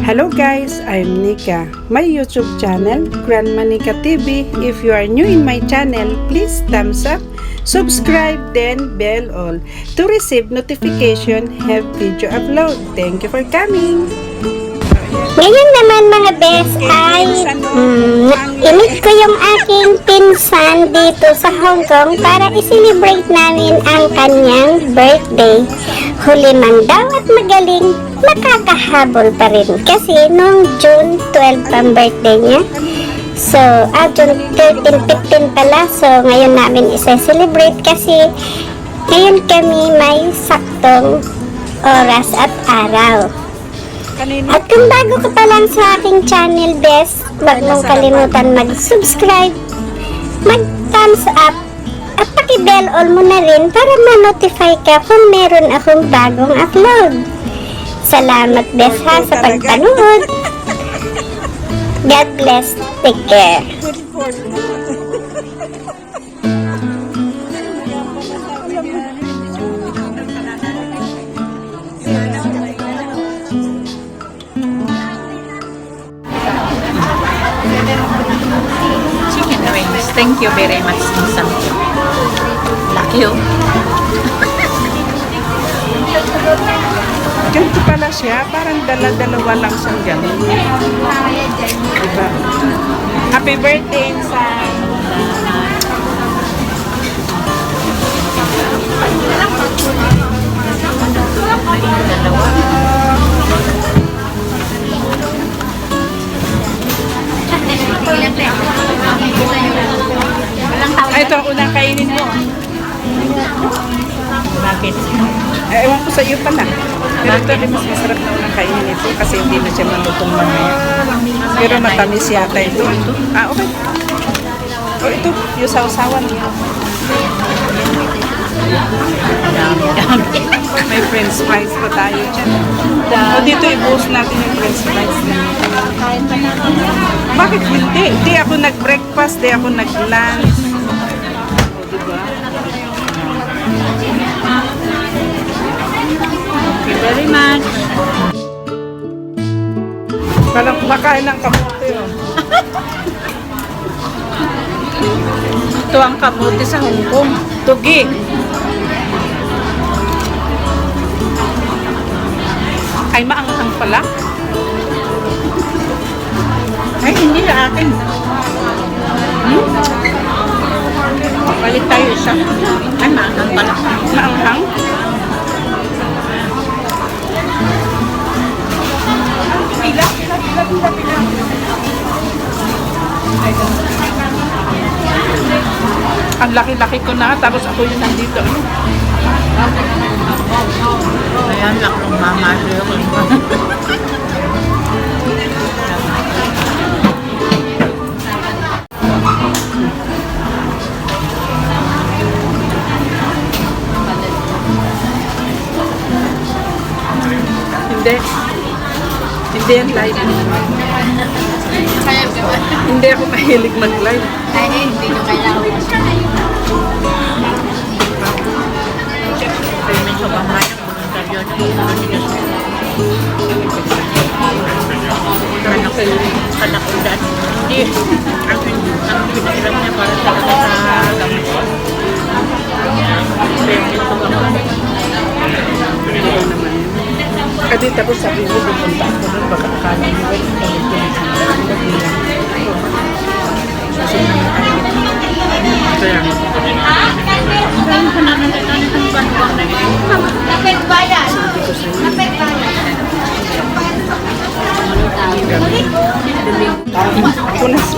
Hello guys, I'm Nika. My YouTube channel, Grandma Nika TV. If you are new in my channel, please thumbs up, subscribe, then bell all to receive notification have video upload. Thank you for coming. Ngayon naman mga best ay imit ko yung aking pinsan dito sa Hong Kong para i-celebrate namin ang kanyang birthday. Huli man daw at magaling, nakakahabol pa rin kasi nung June 12 pang birthday niya. So, June 13, 15 pala. So, ngayon namin isa-celebrate kasi ngayon kami may saktong oras at araw. At kung bago ka pa lang sa aking channel, best, huwag mong kalimutan mag-subscribe, mag-thumbs up, at paki-bell all mo na rin para ma-notify ka kung meron akong bagong upload. Salamat, best, ha, sa pagpanood. God bless. Take care. Chicken wings. Thank you very much, Susan. Laki yun. Ganito pala siya, parang dala-dalawa lang siyang gano'n. Diba? Happy birthday, Insan! Ay, ito ang unang kainin mo. Bakit? Ewan ko sa iyo pala. Pero ito rin mas masarap na unang kainin ito kasi hindi na siya malutong mamaya. Pero matamis yata ito. Okay. O ito, yung sausawan. May french fries pa tayo dyan. O dito ibuhos natin yung french fries. Bakit hindi? Di ako nag-breakfast, di ako nag-lunch. O diba? Thank you very much. Parang kumakain ng kamote. Ito ang kamote sa Hong Kong. Tugi. Ay, maanghang pala. Ay, hindi na akin. Balik tayo isa. Ay, maangang pala. Maanghang? Ang laki-laki ko na, tapos ako yung nandito. Ayan lang kung mamasyo ko. Hindi. Hindi yan live. Hindi ako mahilig mag-live. Ay, hindi nyo kailangan. Kaya may sobrang layak kung ang karyo nyo. Anak ko dahil. Hindi. Ang pinahiram niya para talaga sa gamit. Pero ito ba naman? Kasi tapos sabi mo, pupunta ako doon, baka akala mo,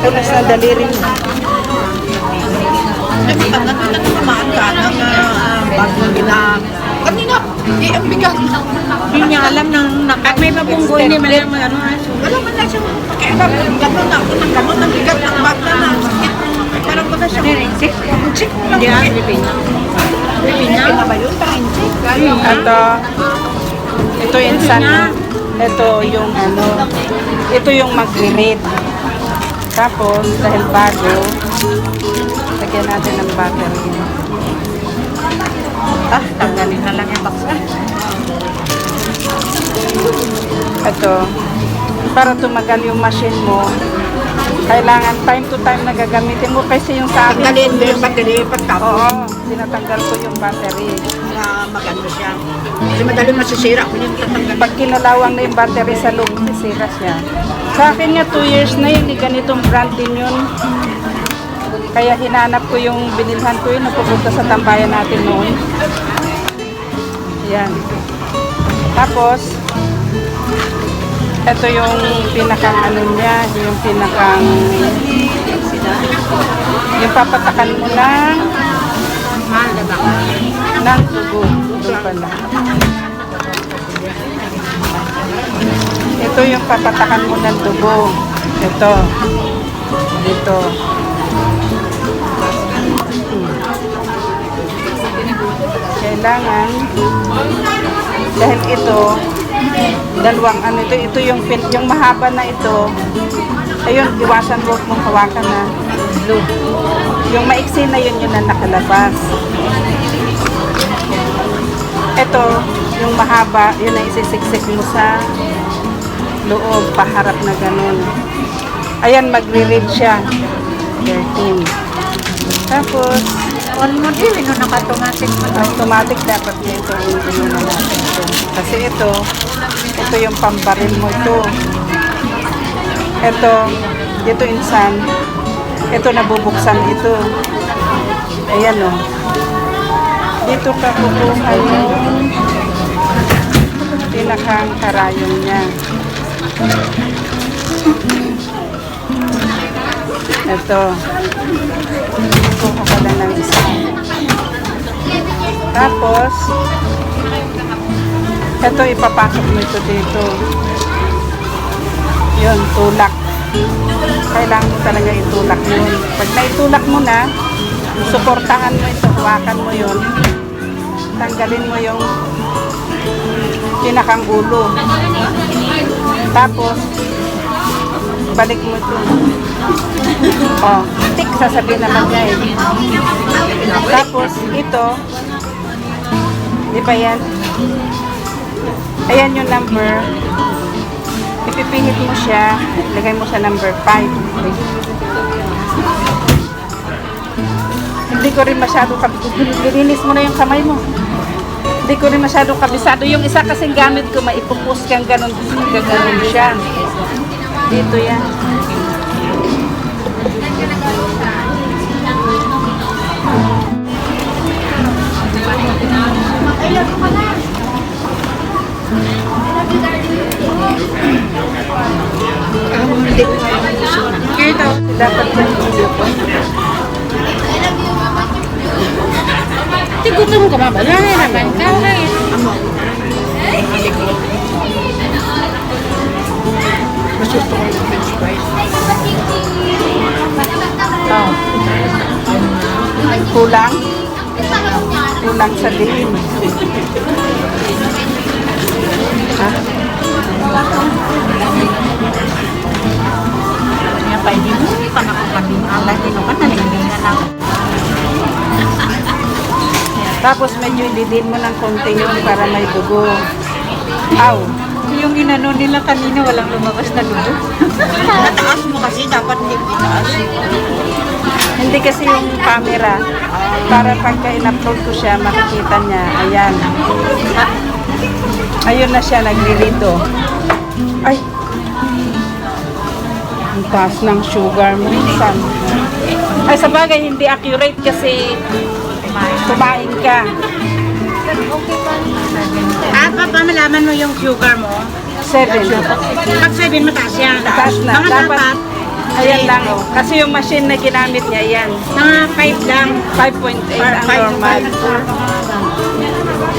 punas na daliri mo. Kanina, ang bigat. Hindi niya alam at may mabunggoy ni malang ano. Alam mo na siya, pakialam, gano'n na ako ng gamot, ang bigat ng bata na, sakit. Parang ko na siya. Check mo lang. Hindi ah, Pilipina. Pilipina ba yun? Ito insan. Ito yung ano, ito yung mag-read. Tapos, dahil bago, lagyan natin ng battery. Tanggalin na lang yung box. Ito, para tumagal yung machine mo, kailangan time to time na gagamitin mo kasi yung sa akin. Tanggalin mo yung battery pagkapos Oo, tinatanggal ko yung battery. na maganda siya. Kasi madali masisira kung yung tatanggalin. Pag kinalawang na yung battery sa loob, sisira siya. Sa akin nga 2 years na yun, ganitong brand din yun. Kaya hinanap ko yung binilhan ko yun, napupunta sa tambayan natin noon. Yan. Tapos, ito yung pinakang ano niya, yung pinakang yung papatakan mo ng dugo. Doon pala. Ito yung papatakan mo ng dugo. Ito. Dito. Kailangan dahil ito dalawang ano ito yung yung mahaba na ito. Ayun, iwasan mo mong hawakan na blue. Yung maiksi na yun na nakalabas. Ito, yung mahaba, yun na isisiksik mo sa loob, paharap na ganun. Ayan, magre-read siya. 13. Tapos, On mo din, ino naka-automatic mo. automatic dapat nito yung natin ito. Kasi ito yung pambaril mo ito. Ito insan. Ito nabubuksan ito. Ayan o. Dito ka kukuha yung pinakang karayong niya. Ito. Kukuha ka lang ng isa. Tapos, ito ipapasok mo ito dito. Yun, tulak. Kailangan mo talaga itulak yun. Pag naitulak mo na, suportahan mo ito, hawakan mo yun. Tanggalin mo yung pinakang ulo. Tapos, balik mo ito. Oh, tik, sasabihin naman niya eh. Tapos, ito, di ba yan? Ayan yung number. Ipipihit mo siya, lagay mo sa number 5. Hindi ko rin masyado lilinis mo na yung kamay mo. Hindi ko rin masyado kabisado. Yung isa kasing gamit ko, maipupus kang ganun siya. Dito yan. Ito, dapat yung video ko. Gutom ka ba? Wala na naman ka. Masusto ko yung french fries. Oh. Kulang? Kulang sa dilim. Ha? Kaya pa hindi mo pa nakakabing alay. Ito ka nalingan lang. Tapos medyo ididin mo ng konti yun para may dugo. Aw. Yung inano nila kanina, walang lumabas na dugo. Nataas mo kasi, dapat hindi itaas. Hindi kasi yung camera. Para pagka in-upload ko siya, makikita niya. Ayan. Ayun na siya, nagre-read. Ay. Ang taas ng sugar mo. Minsan. Ay, sa bagay, hindi accurate kasi kumain ka. At pa malaman mo yung sugar mo. 7. Pag 7, mataas yan. Mataas na. Mga dapat, Ayan lang. Oh. Kasi yung machine na ginamit niya, yan. mga 5 lang. 5.8 ang normal.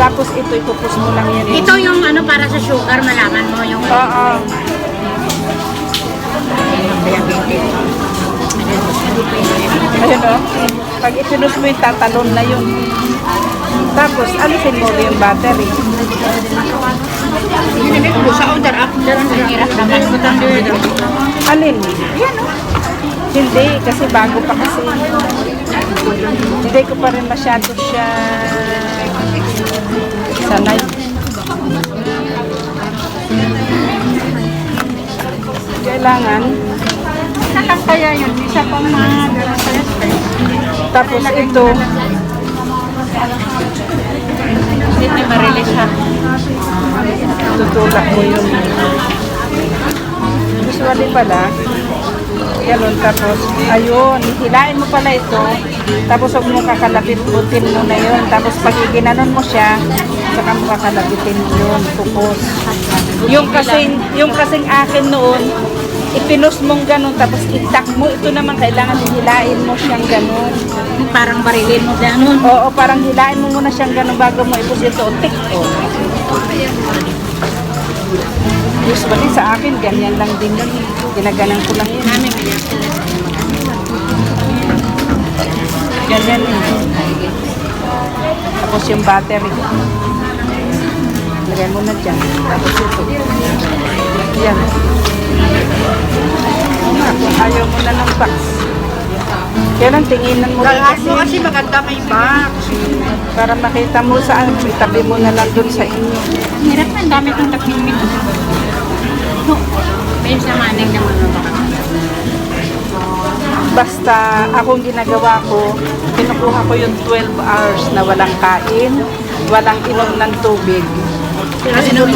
Tapos ito, ipupus mo lang yan. Ito yung ano para sa sugar, malaman mo yung... Oo. Ayun o. Pag itinus mo yung tatalon na yun. Tapos, alisin mo yung battery. Ginamit ko sa order after ang hirap naman ko tang dito. Alin? Yan o. Hindi, kasi bago pa kasi. Hindi ko pa rin masyado siya sanay. kailangan. Isa lang kaya yun. Isa pang madara kaya space. Tapos ito, Hindi na ma-release ha. tutulak mo yun. Usually pala, ganun. Tapos, ayun, hilain mo pala ito. Tapos, huwag mo kakalabit-butin mo na yun. Tapos, pag iginanon mo siya, saka mo kakalabitin mo yun. Focus. Yung kasing akin noon, ipinos mong ganun, tapos itak mo. Ito naman, kailangan hilain mo siyang ganun. Parang barilin mo ganun. Oo, parang hilain mo muna siyang ganun bago mo ipos ito. Tik. Oh. Usually sa akin, ganyan lang din yun. Ginaganan ko lang yun. Ganyan yun. Tapos yung battery. Lagay mo na dyan. Tapos ito. Yan. Ayaw mo na ng box. Kaya lang tinginan mo rin kasi. Maganda may box. Para makita mo saan. Itabi mo na lang dun sa inyo. Hirap na, ang dami kong takimik. May sa maning naman baka. Basta akong ginagawa ko, kinukuha ko yung 12 hours na walang kain, walang inom ng tubig. Kasi no? 8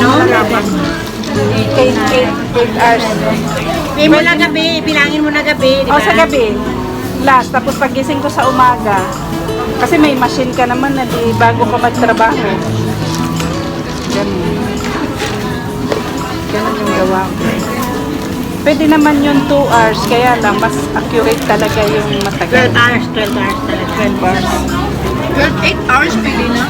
hours. Eh, mo na gabi, bilangin mo na gabi, di ba? O sa gabi, last. Tapos pagising ko sa umaga, kasi may machine ka naman na di bago ka magtrabaho. Ganun. Ganun yung gawa ko. Pwede naman yung 2 hours, kaya lang mas accurate talaga yung matagal. 12 hours talaga. 12 hours. 8 hours pwede na.